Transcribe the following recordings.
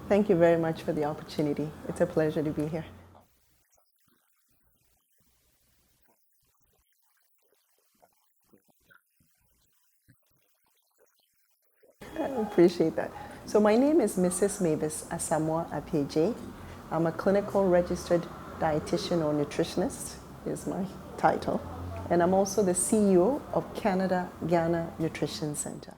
Thank you very much for the opportunity. It's a pleasure to be here. I appreciate that. So my name is Mrs. Mavis Asamoah Apeje. I'm a clinical registered dietitian or nutritionist is my title. And I'm also the CEO of Canada Ghana Nutrition Center.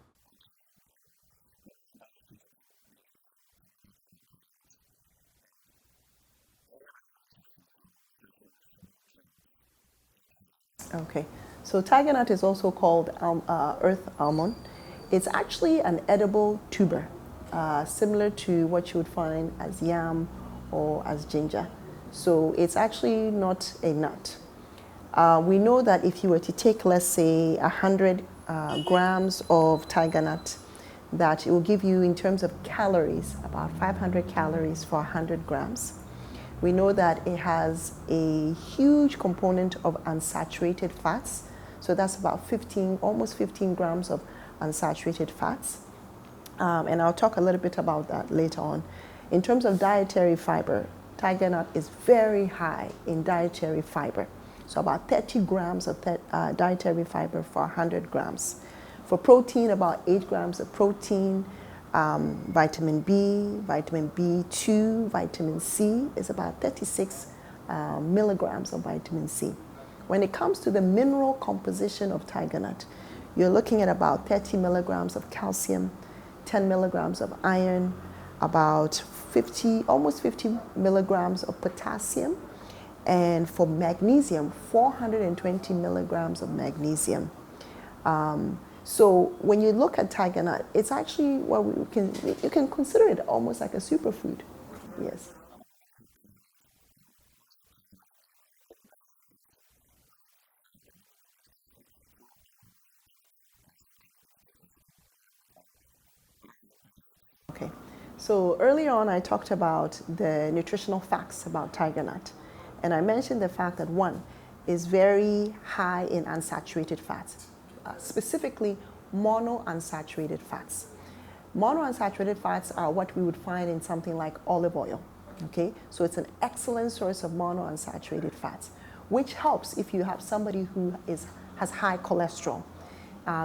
Okay, so tiger nut is also called earth almond. It's actually an edible tuber, similar to what you would find as yam or as ginger. So it's actually not a nut. We know that if you were to take, let's say, 100 grams of tiger nut, that it will give you, in terms of calories, about 500 calories for 100 grams. We know that it has a huge component of unsaturated fats. So that's about 15, almost 15 grams of unsaturated fats. And I'll talk a little bit about that later on. In terms of dietary fiber, tiger nut is very high in dietary fiber. So about 30 grams of dietary fiber for 100 grams. For protein, about 8 grams of protein. Vitamin B, vitamin B2, vitamin C is about 36 milligrams of vitamin C. When it comes to the mineral composition of tiger nut, you're looking at about 30 milligrams of calcium, 10 milligrams of iron, about 50, almost 50 milligrams of potassium, and for magnesium, 420 milligrams of magnesium. So when you look at tiger nut, it's actually what you can consider it almost like a superfood. Yes. Okay. So earlier on, I talked about the nutritional facts about tiger nut, and I mentioned the fact that one is very high in unsaturated fats, specifically monounsaturated fats. Monounsaturated fats are what we would find in something like olive oil. Okay, so it's an excellent source of monounsaturated fats, which helps if you have somebody who has high cholesterol.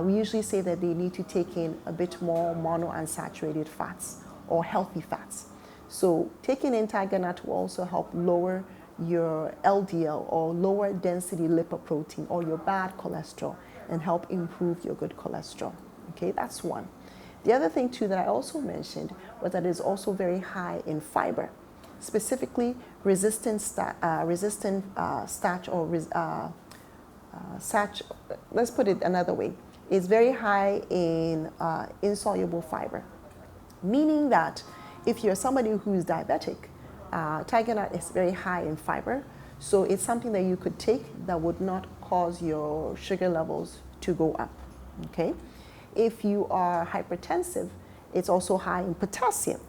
We usually say that they need to take in a bit more monounsaturated fats or healthy fats. So taking in tiger nut will also help lower your LDL or lower density lipoprotein or your bad cholesterol and help improve your good cholesterol. Okay, that's one. The other thing too that I also mentioned was that it's also very high in fiber, specifically resistant starch or starch. Let's put it another way. It's very high in insoluble fiber, meaning that if you're somebody who's diabetic, tiger nut is very high in fiber, so it's something that you could take that would not cause your sugar levels to go up. Okay, if you are hypertensive, it's also high in potassium.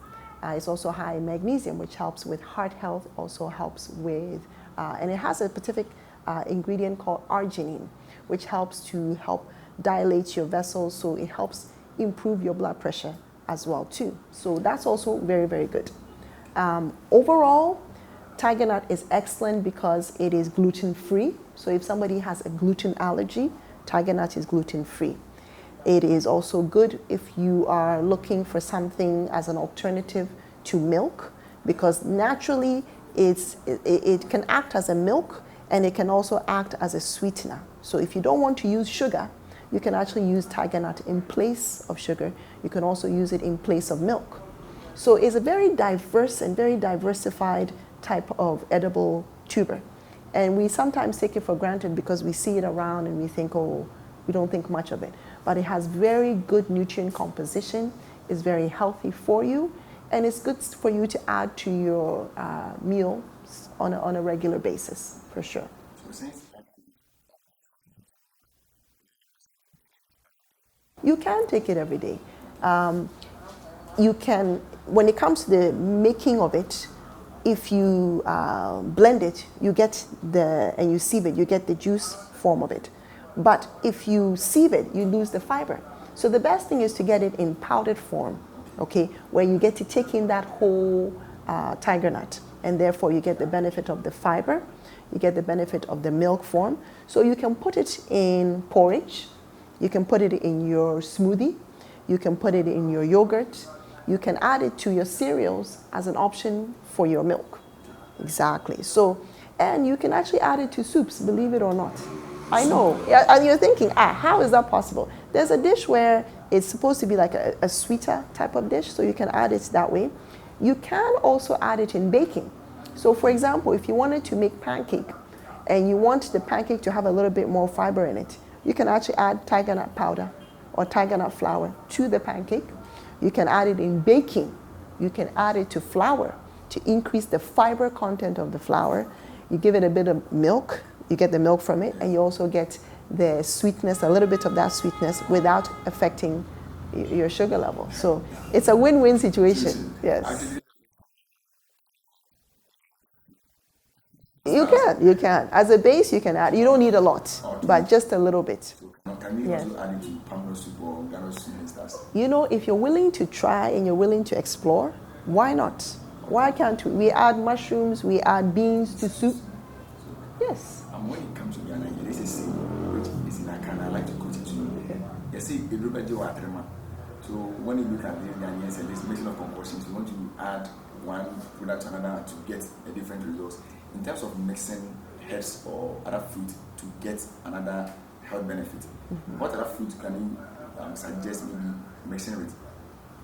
It's also high in magnesium, which helps with heart health, also helps with, and it has a specific ingredient called arginine, which helps to help dilate your vessels, so it helps improve your blood pressure as well too. So that's also very, very good. Overall, tiger nut is excellent because it is gluten-free. So if somebody has a gluten allergy, tiger nut is gluten-free. It is also good if you are looking for something as an alternative to milk, because naturally it can act as a milk and it can also act as a sweetener. So if you don't want to use sugar, you can actually use tiger nut in place of sugar. You can also use it in place of milk. So it's a very diverse and very diversified type of edible tuber. And we sometimes take it for granted because we see it around and we think, oh, we don't think much of it. But it has very good nutrient composition, it's very healthy for you, and it's good for you to add to your meals on a regular basis, for sure. You can take it every day. You can, when it comes to the making of it, if you blend it, you get and you sieve it, you get the juice form of it. But if you sieve it, you lose the fiber. So the best thing is to get it in powdered form. okay, where you get to take in that whole tiger nut, and therefore you get the benefit of the fiber, you get the benefit of the milk form. So you can put it in porridge, you can put it in your smoothie, you can put it in your yogurt, you can add it to your cereals as an option for your milk. Exactly. So, and you can actually add it to soups, believe it or not. I know. And you're thinking, how is that possible? There's a dish where it's supposed to be like a sweeter type of dish, so you can add it that way. You can also add it in baking. So for example, if you wanted to make pancake and you want the pancake to have a little bit more fiber in it, you can actually add tiger nut powder or tiger nut flour to the pancake. You can add it in baking. You can add it to flour to increase the fiber content of the flour. You give it a bit of milk, you get the milk from it, and you also get the sweetness, a little bit of that sweetness without affecting your sugar level. So it's a win-win situation. Yes. You can. As a base, you can add. You don't need a lot, but just a little bit. Can we also add it to pamelo soup or garo soup and stuff? You know, if you're willing to try and you're willing to explore, why not? Why can't we? We add mushrooms, we add beans to soup. Yes. When it comes to Ghana, there is a saying which is in Akana, I like to quote it to you. They say, so when you look at the Ghanaians and this making of concoctions, you want to add one product to another to get a different result. In terms of mixing herbs or other fruit to get another health benefit, what other fruit can you suggest maybe mixing with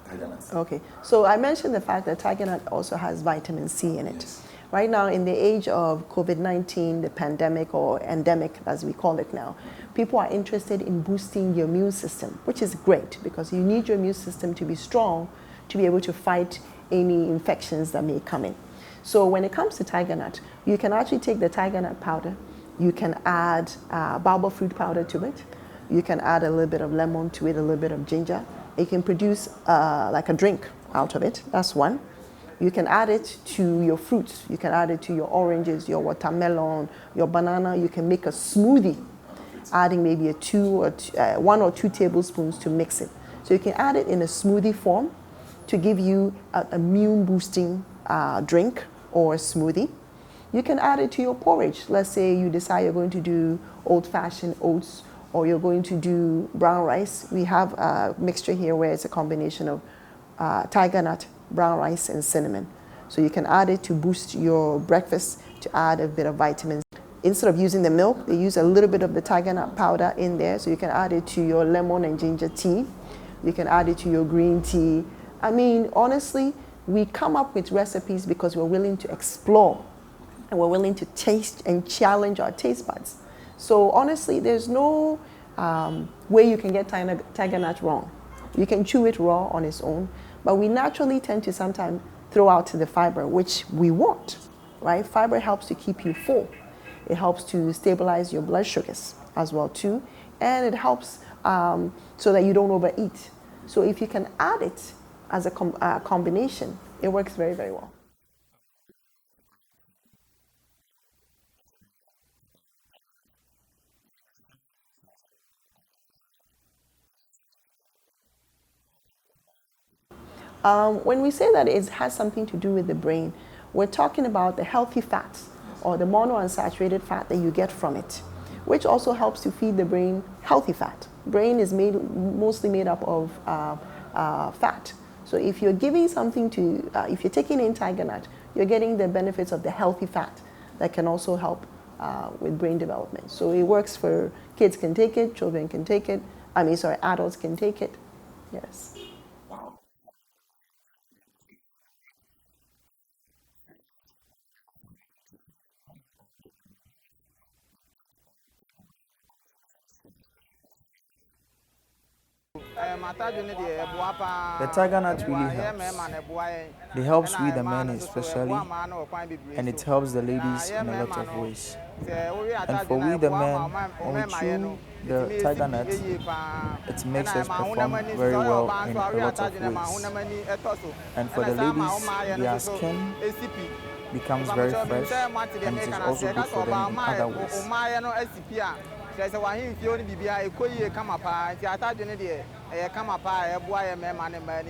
tiger nuts? Okay, so I mentioned the fact that tiger nut also has vitamin C in it. Yes. Right now, in the age of COVID-19, the pandemic or endemic as we call it now, people are interested in boosting your immune system, which is great because you need your immune system to be strong to be able to fight any infections that may come in. So when it comes to tiger nut, you can actually take the tiger nut powder, you can add baobab fruit powder to it, you can add a little bit of lemon to it, a little bit of ginger. You can produce like a drink out of it, that's one. You can add it to your fruits, you can add it to your oranges, your watermelon, your banana. You can make a smoothie, adding maybe 1 or 2 tablespoons to mix it. So you can add it in a smoothie form to give you an immune boosting drink or smoothie. You can add it to your porridge. Let's say you decide you're going to do old-fashioned oats or you're going to do brown rice. We have a mixture here where it's a combination of tiger nut, brown rice, and cinnamon. So you can add it to boost your breakfast, to add a bit of vitamins. Instead of using the milk, they use a little bit of the tiger nut powder in there. So you can add it to your lemon and ginger tea. You can add it to your green tea. I mean, honestly, we come up with recipes because we're willing to explore and we're willing to taste and challenge our taste buds. So honestly, there's no way you can get tiger nut wrong. You can chew it raw on its own, but we naturally tend to sometimes throw out the fiber, which we want, right? Fiber helps to keep you full. It helps to stabilize your blood sugars as well too, and it helps so that you don't overeat. So if you can add it as a combination, it works very, very well. When we say that it has something to do with the brain, we're talking about the healthy fats or the monounsaturated fat that you get from it, which also helps to feed the brain healthy fat. Brain is mostly made up of fat. So if you're giving something to, if you're taking in tiger nut, you're getting the benefits of the healthy fat that can also help with brain development. So it works for kids can take it, children can take it, adults can take it. Yes. The tiger nut really helps. It helps with the men especially, and it helps the ladies in a lot of ways. And for we the men, when we chew the tiger nut, it makes us perform very well in a lot of ways. And for the ladies, their skin becomes very fresh, and it is also good for them in other ways.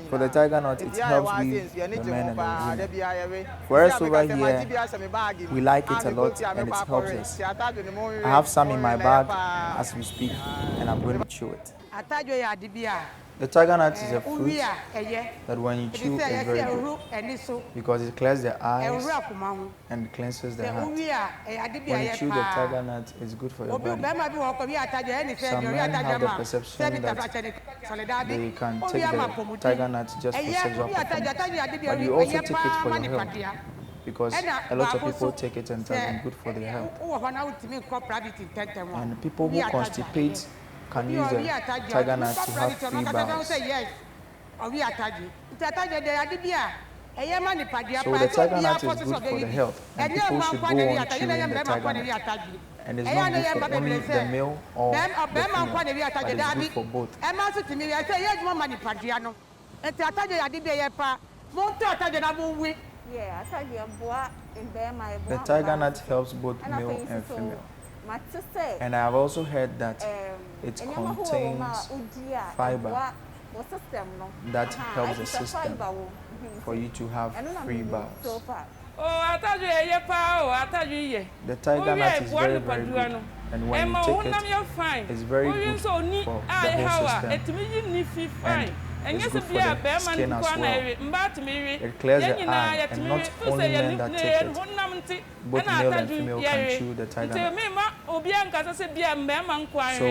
For the tiger nut, it helps with the men and the women. For us over here, we like it a lot and it helps us. I have some in my bag as we speak, and I'm going to chew it. The tiger nut is a fruit that when you chew is very good because it clears the eyes and cleanses the heart. When you chew the tiger nut, it's good for your body. Some men have the perception that they can take the tiger nut just for sexual performance, but you also take it for your health because a lot of people take it and tell them good for their health. And people who constipate can use the tiger nut to have free bowels. So the tiger nut is good for the health, and people should go on chewing the tiger nut. And it's not good for only the male or the female, but it's good for both. The tiger nut helps both male and female. And I have also heard that it contains fiber that helps the system for you to have free bowels. The tiger nut is very, very good. And when you take it, it's very good for the whole system. And it's good for the skin as well. It clears the eye, and not only men that take it, both male and female can chew the tiger nut. So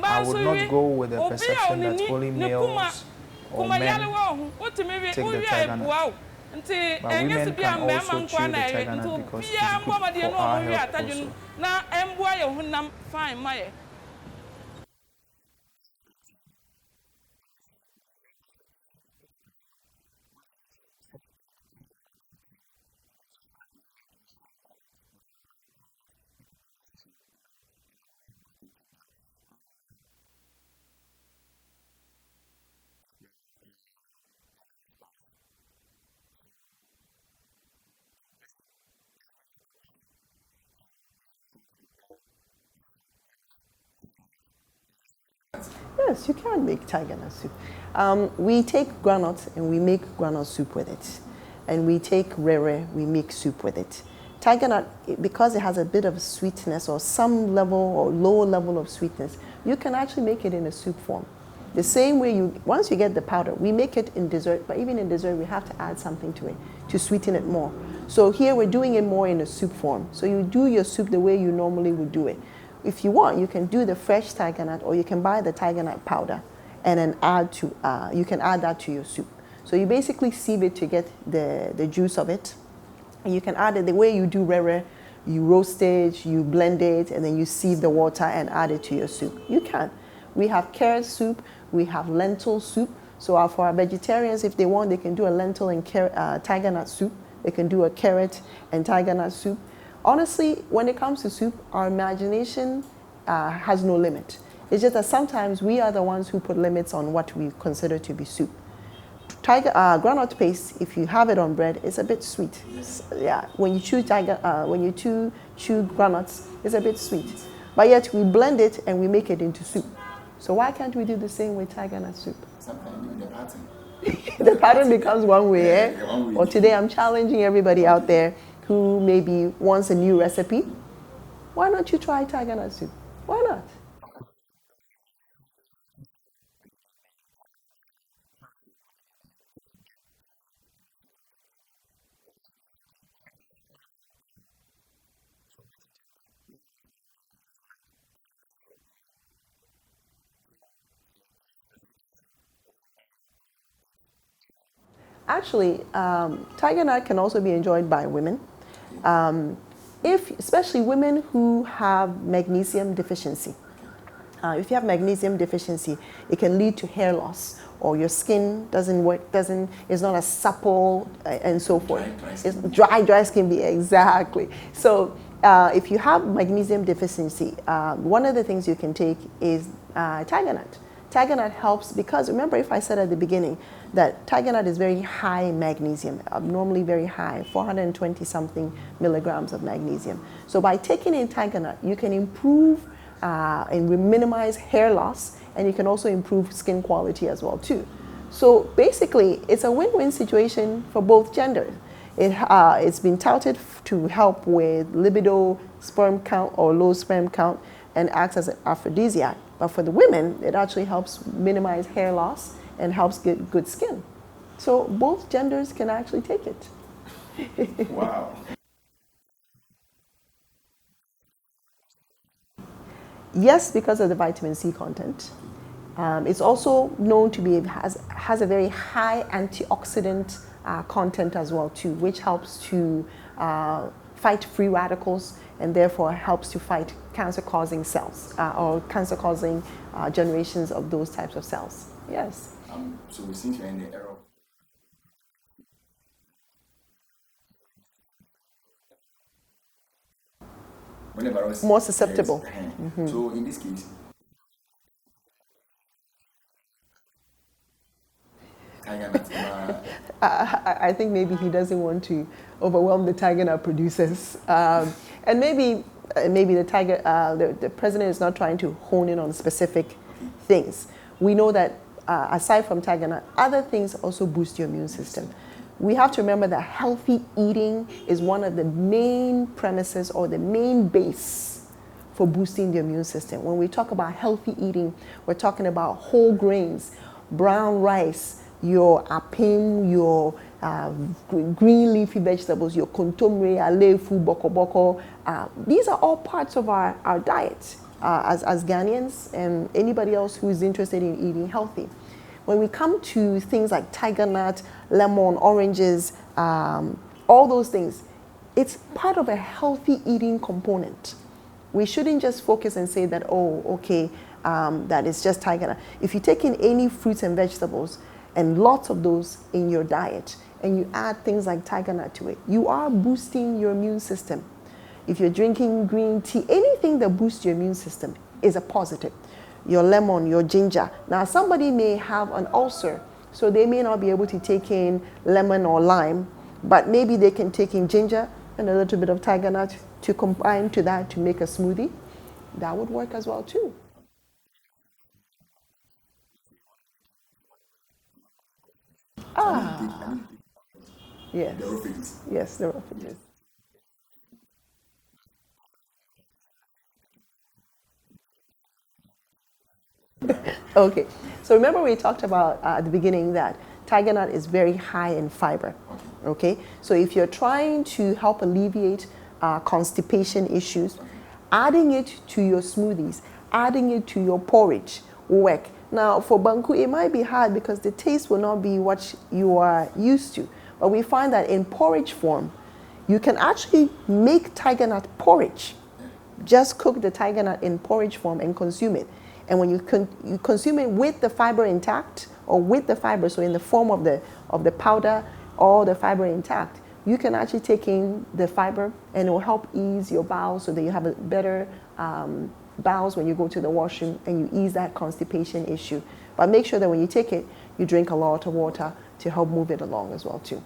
I would not go with the perception that only males or men take the tiger nut. But women can also chew the tiger nut because it's good for our health also. Yes, you can make tiger nut soup. We take groundnuts and we make groundnut soup with it. And we take rere, we make soup with it. Tiger nut, because it has a bit of sweetness or some level or low level of sweetness, you can actually make it in a soup form. The same way once you get the powder, we make it in dessert, but even in dessert, we have to add something to it to sweeten it more. So here we're doing it more in a soup form. So you do your soup the way you normally would do it. If you want, you can do the fresh tiger nut, or you can buy the tiger nut powder and then you can add that to your soup. So you basically sieve it to get the juice of it. And you can add it the way you do rere. You roast it, you blend it, and then you sieve the water and add it to your soup. You can. We have carrot soup, we have lentil soup. So for our vegetarians, if they want, they can do a lentil and tiger nut soup. They can do a carrot and tiger nut soup. Honestly, when it comes to soup, our imagination has no limit. It's just that sometimes we are the ones who put limits on what we consider to be soup. Groundnut paste, if you have it on bread, it's a bit sweet. Yeah, when you chew chew groundnuts, it's a bit sweet. But yet we blend it and we make it into soup. So why can't we do the same with tiger nut soup? Sometimes the pattern. The pattern becomes one way, eh? Yeah, one way. Or today I'm challenging everybody out there who maybe wants a new recipe. Why not you try tiger nut soup? Why not? Actually, tiger nut can also be enjoyed by women. Especially women who have magnesium deficiency. If you have magnesium deficiency, it can lead to hair loss, or your skin is not as supple, and so forth. Dry skin, exactly. So if you have magnesium deficiency, one of the things you can take is tiger nut. Tiger nut helps because, remember, if I said at the beginning that tiger nut is very high in magnesium, abnormally very high, 420 something milligrams of magnesium. So by taking in tiger nut, you can improve and minimize hair loss, and you can also improve skin quality as well too. So basically, it's a win-win situation for both genders. It's been touted to help with libido, sperm count or low sperm count, and acts as an aphrodisiac. But for the women, it actually helps minimize hair loss and helps get good skin. So both genders can actually take it. Wow. Yes, because of the vitamin C content. It's also known to be has a very high antioxidant content as well too, which helps to fight free radicals and therefore helps to fight cancer-causing cells or cancer-causing generations of those types of cells. Yes. So we seem to end the era. More susceptible. Yes. Mm-hmm. So in this case, I think maybe he doesn't want to overwhelm the tiger nut producers, and maybe the president is not trying to hone in on specific things. We know that aside from tiger nut, other things also boost your immune system. We have to remember that healthy eating is one of the main premises or the main base for boosting the immune system. When we talk about healthy eating, we're talking about whole grains, brown rice, your apim, your green leafy vegetables, your kontomire, alefu, boko boko. These are all parts of our diet as Ghanaians and anybody else who is interested in eating healthy. When we come to things like tiger nut, lemon, oranges, all those things, it's part of a healthy eating component. We shouldn't just focus and say that, oh, okay, that is just tiger nut. If you take in any fruits and vegetables, and lots of those in your diet, and you add things like tiger nut to it, you are boosting your immune system. If you're drinking green tea, anything that boosts your immune system is a positive. Your lemon, your ginger. Now, somebody may have an ulcer, so they may not be able to take in lemon or lime, but maybe they can take in ginger and a little bit of tiger nut to combine to that to make a smoothie. That would work as well too. Yes. The roughages. Yes, the roughages. Okay, so remember we talked about at the beginning that tiger nut is very high in fiber. Okay, so if you're trying to help alleviate constipation issues, adding it to your smoothies, adding it to your porridge will work. Now, for banku, it might be hard because the taste will not be what you are used to. But we find that in porridge form, you can actually make tiger nut porridge. Just cook the tiger nut in porridge form and consume it. And when you consume it with the fiber intact, or with the fiber, so in the form of the powder or the fiber intact, you can actually take in the fiber and it will help ease your bowels so that you have a better bowels when you go to the washroom and you ease that constipation issue. But make sure that when you take it, you drink a lot of water to help move it along as well too.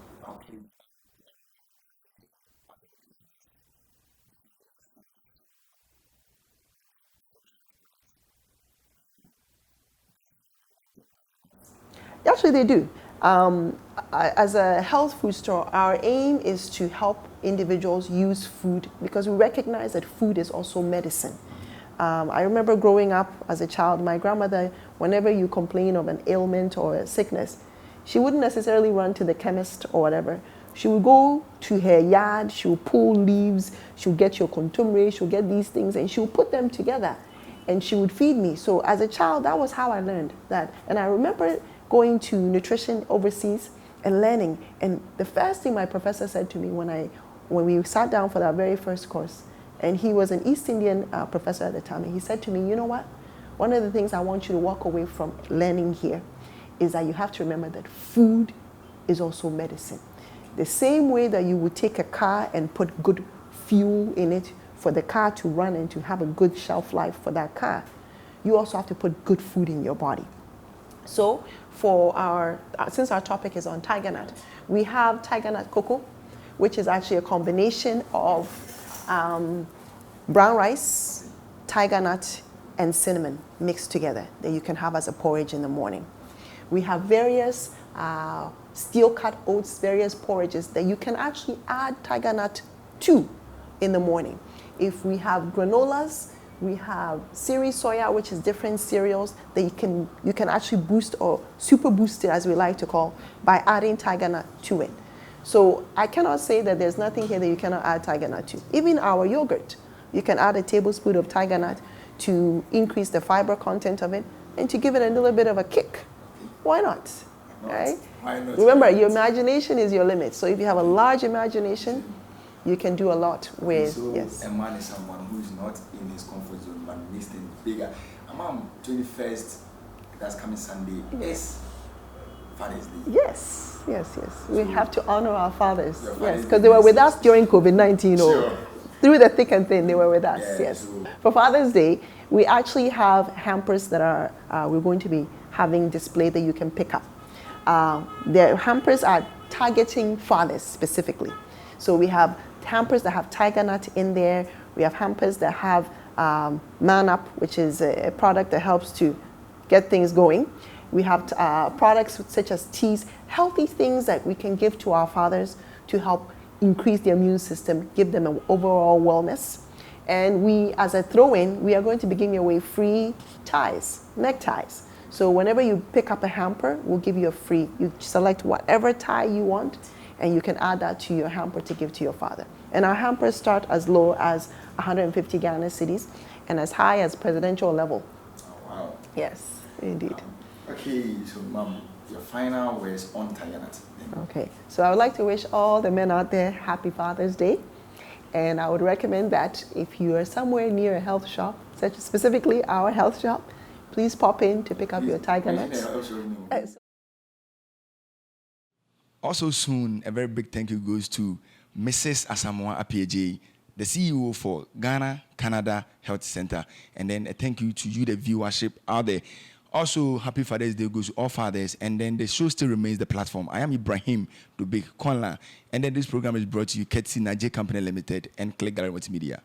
Actually, they do. As a health food store, our aim is to help individuals use food because we recognize that food is also medicine. I remember growing up as a child, my grandmother, whenever you complain of an ailment or a sickness, she wouldn't necessarily run to the chemist or whatever. She would go to her yard, she would pull leaves, she would get your kontomire, she would get these things, and she would put them together, and she would feed me. So as a child, that was how I learned that. And I remember going to nutrition overseas and learning. And the first thing my professor said to me when we sat down for that very first course, and he was an East Indian professor at the time, and he said to me, you know what? One of the things I want you to walk away from learning here is that you have to remember that food is also medicine. The same way that you would take a car and put good fuel in it for the car to run and to have a good shelf life for that car, you also have to put good food in your body. So for since our topic is on tiger nut, we have tiger nut cocoa, which is actually a combination of brown rice, tiger nut, and cinnamon mixed together that you can have as a porridge in the morning. We have various steel-cut oats, various porridges that you can actually add tiger nut to in the morning. If we have granolas, we have cereal soya, which is different cereals that you can actually boost or super boost it, as we like to call, by adding tiger nut to it. So I cannot say that there's nothing here that you cannot add tiger nut to. Even our yogurt, you can add a tablespoon of tiger nut to increase the fiber content of it and to give it a little bit of a kick. Why not? Right? Why not? Remember, your imagination is your limit. So if you have a large imagination, you can do a lot with, so yes. A man is someone who is not in his comfort zone but makes things bigger. Mom, 21st, that's coming Sunday, is Father's Day. Yes, yes, yes. We have to honor our fathers. Your Yes, fathers because they were with us during COVID-19. Sure. Through the thick and thin, they were with us. Yeah, yes. true. For Father's Day, we actually have hampers that are we're going to be having displayed that you can pick up. The hampers are targeting fathers specifically. So we have hampers that have tiger nut in there. We have hampers that have Man Up, which is a product that helps to get things going. We have products such as teas, healthy things that we can give to our fathers to help increase their immune system, give them an overall wellness. And we, as a throw-in, we are going to be giving away free ties, neckties. So whenever you pick up a hamper, we'll give you a free, you select whatever tie you want, and you can add that to your hamper to give to your father. And our hampers start as low as 150 Ghana cedis and as high as presidential level. Oh, wow. Yes, indeed. Okay, so Mom, your final words on tiger nut. Okay, so I would like to wish all the men out there happy Father's Day. And I would recommend that if you are somewhere near a health shop, such as specifically our health shop, please pop in to pick up your tiger nuts. Also soon, a very big thank you goes to Mrs. Asamoah Appiagyei, the CEO for Ghana Canada Health Center. And then a thank you to you, the viewership out there. Also, happy Father's Day goes to all fathers. And then the show still remains the platform. I am Ibrahim Dubik Konla. And then this program is brought to you courtesy Nigeria Company Limited and Click Gallery Multimedia.